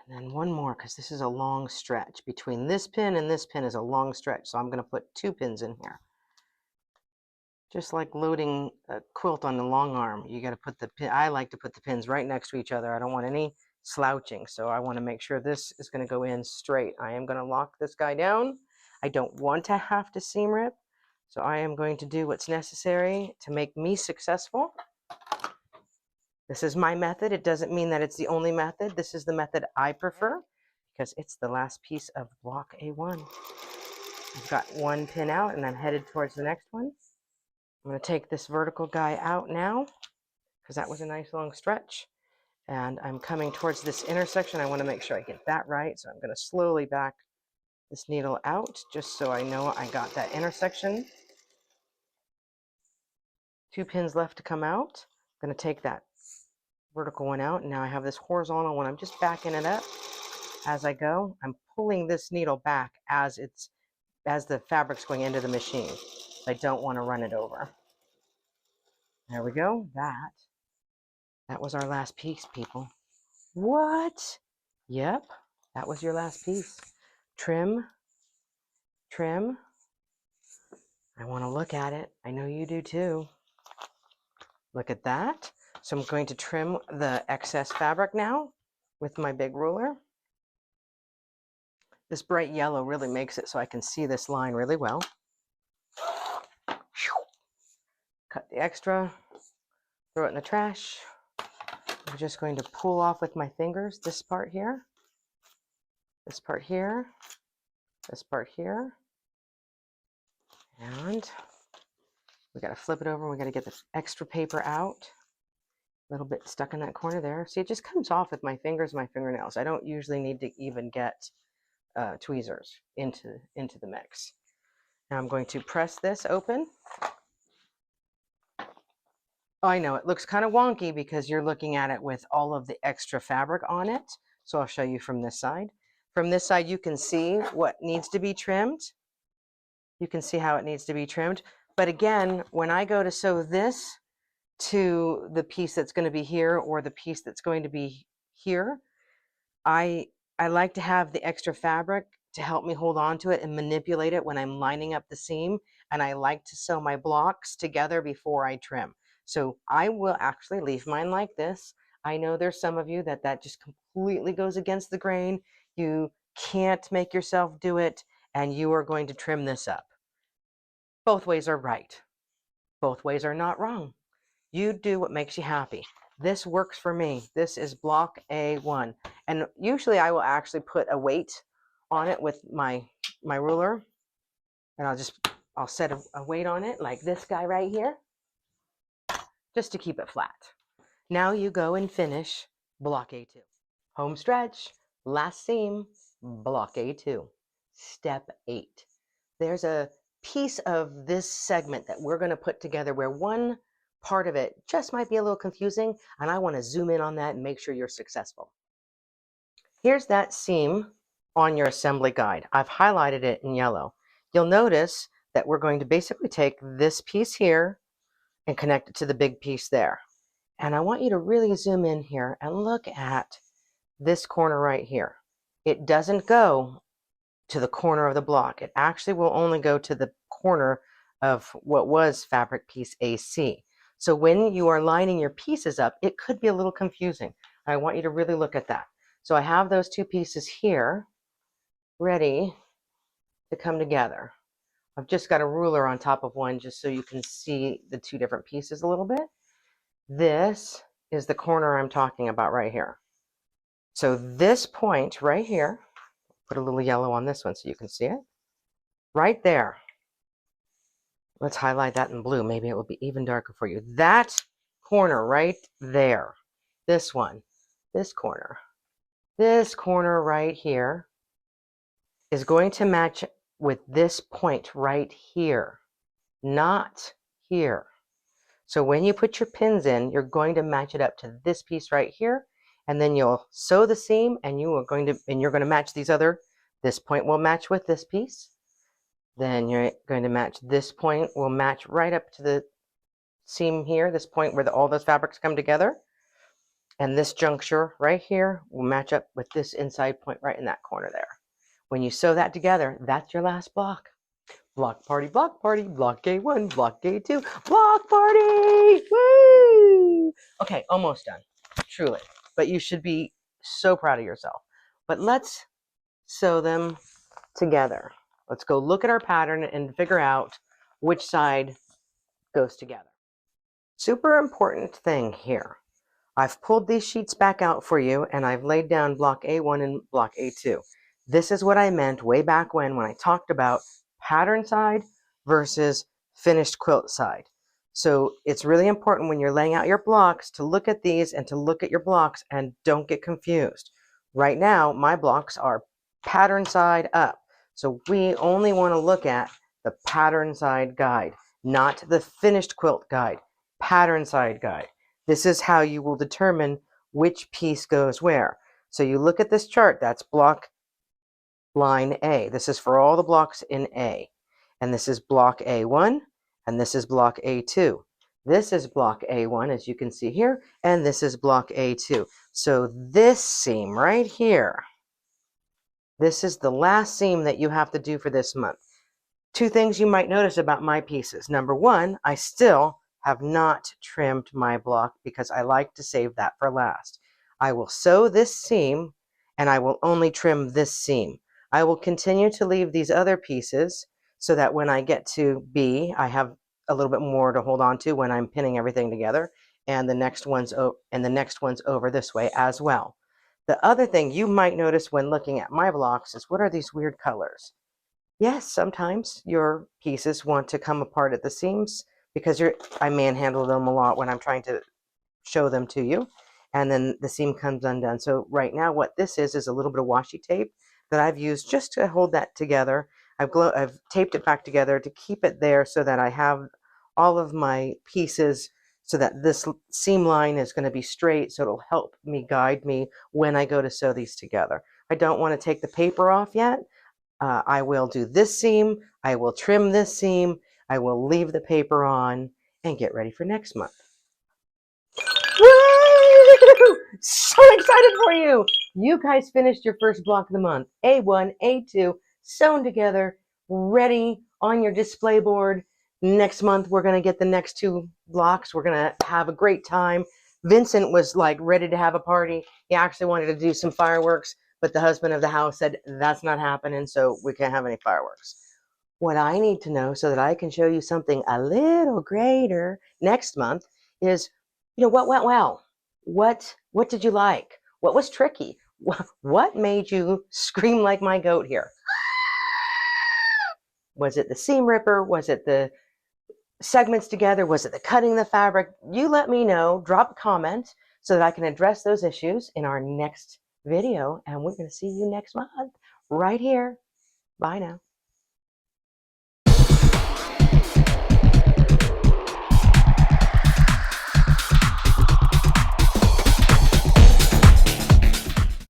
S1: And then one more, because this is a long stretch. Between this pin and this pin is a long stretch. So I'm going to put 2 pins in here. Just like loading a quilt on the long arm, you got to put the pin. I like to put the pins right next to each other. I don't want any slouching. So I want to make sure this is going to go in straight. I am going to lock this guy down. I don't want to have to seam rip. So I am going to do what's necessary to make me successful. This is my method. It doesn't mean that it's the only method. This is the method I prefer because it's the last piece of block A1. I've got 1 pin out and I'm headed towards the next one. I'm going to take this vertical guy out now because that was a nice long stretch. And I'm coming towards this intersection. I want to make sure I get that right. So I'm going to slowly back this needle out just so I know I got that intersection. 2 pins left to come out. I'm going to take that vertical one out. And now I have this horizontal one. I'm just backing it up as I go. I'm pulling this needle back as the fabric's going into the machine. I don't want to run it over. There we go. That That was our last piece, people. What? Yep, that was your last piece. Trim, trim. I want to look at it. I know you do too. Look at that. So I'm going to trim the excess fabric now with my big ruler. This bright yellow really makes it so I can see this line really well. Cut the extra, throw it in the trash. I'm just going to pull off with my fingers this part here, this part here, this part here, and we got to flip it over. We got to get the extra paper out. A little bit stuck in that corner there. See, it just comes off with my fingers, my fingernails. I don't usually need to even get tweezers into the mix. Now I'm going to press this open. Oh, I know it looks kind of wonky because you're looking at it with all of the extra fabric on it. So I'll show you from this side. From this side, you can see what needs to be trimmed. You can see how it needs to be trimmed. But again, when I go to sew this to the piece that's going to be here or the piece that's going to be here, I like to have the extra fabric to help me hold on to it and manipulate it when I'm lining up the seam. And I like to sew my blocks together before I trim. So I will actually leave mine like this. I know there's some of you that just completely goes against the grain. You can't make yourself do it, and you are going to trim this up. Both ways are right. Both ways are not wrong. You do what makes you happy. This works for me. This is block A1. And usually I will actually put a weight on it with my ruler. And I'll set a weight on it like this guy right here, just to keep it flat. Now you go and finish block A2. Home stretch, last seam, block A2. Step 8. There's a piece of this segment that we're going to put together where one part of it just might be a little confusing, and I want to zoom in on that and make sure you're successful. Here's that seam on your assembly guide. I've highlighted it in yellow. You'll notice that we're going to basically take this piece here and connect it to the big piece there. And I want you to really zoom in here and look at this corner right here. It doesn't go to the corner of the block. It actually will only go to the corner of what was fabric piece AC. So when you are lining your pieces up, it could be a little confusing. I want you to really look at that. So I have those two pieces here ready to come together. I've just got a ruler on top of one just so you can see the two different pieces a little bit. This is the corner I'm talking about right here. So this point right here, put a little yellow on this one so you can see it. Right there. Let's highlight that in blue. Maybe it will be even darker for you. That corner right there. This one. This corner. This corner right here is going to match with this point right here. Not here. So when you put your pins in, you're going to match it up to this piece right here, and then you'll sew the seam, and you're going to match these other. This point will match with this piece. Then you're going to match this point will match right up to the seam here, this point where all those fabrics come together. And this juncture right here will match up with this inside point right in that corner there. When you sew that together, that's your last block. Block party, block A1, block A2, block party! Woo! Okay, almost done, truly. But you should be so proud of yourself. But let's sew them together. Let's go look at our pattern and figure out which side goes together. Super important thing here. I've pulled these sheets back out for you, and I've laid down block A1 and block A2. This is what I meant way back when I talked about pattern side versus finished quilt side. So it's really important when you're laying out your blocks to look at these and to look at your blocks and don't get confused. Right now, my blocks are pattern side up. So we only want to look at the pattern side guide, not the finished quilt guide, pattern side guide. This is how you will determine which piece goes where. So you look at this chart, that's block line A. This is for all the blocks in A. And this is block A1, and this is block A2. This is block A1, as you can see here, and this is block A2. So this seam right here, this is the last seam that you have to do for this month. Two things you might notice about my pieces. Number one, I still have not trimmed my block because I like to save that for last. I will sew this seam and I will only trim this seam. I will continue to leave these other pieces so that when I get to B, I have a little bit more to hold on to when I'm pinning everything together, and the next one's over this way as well. The other thing you might notice when looking at my blocks is, what are these weird colors? Yes, sometimes your pieces want to come apart at the seams because I manhandle them a lot when I'm trying to show them to you, and then the seam comes undone. So right now what this is a little bit of washi tape that I've used just to hold that together. I've taped it back together to keep it there so that I have all of my pieces, so that this seam line is going to be straight, so it'll help me guide me when I go to sew these together. I don't want to take the paper off yet. I will do this seam, I will trim this seam, I will leave the paper on, and get ready for next month. Woo! So excited for you! You guys finished your first block of the month. A1, A2, sewn together, ready on your display board. Next month, we're going to get the next two blocks. We're going to have a great time. Vincent was like ready to have a party. He actually wanted to do some fireworks, but the husband of the house said that's not happening, so we can't have any fireworks. What I need to know so that I can show you something a little greater next month is, what went well? What did you like? What was tricky? What made you scream like my goat here? Was it the seam ripper? Was it the segments together? Was it the cutting the fabric? You let me know. Drop a comment so that I can address those issues in our next video. And we're going to see you next month right here. Bye now.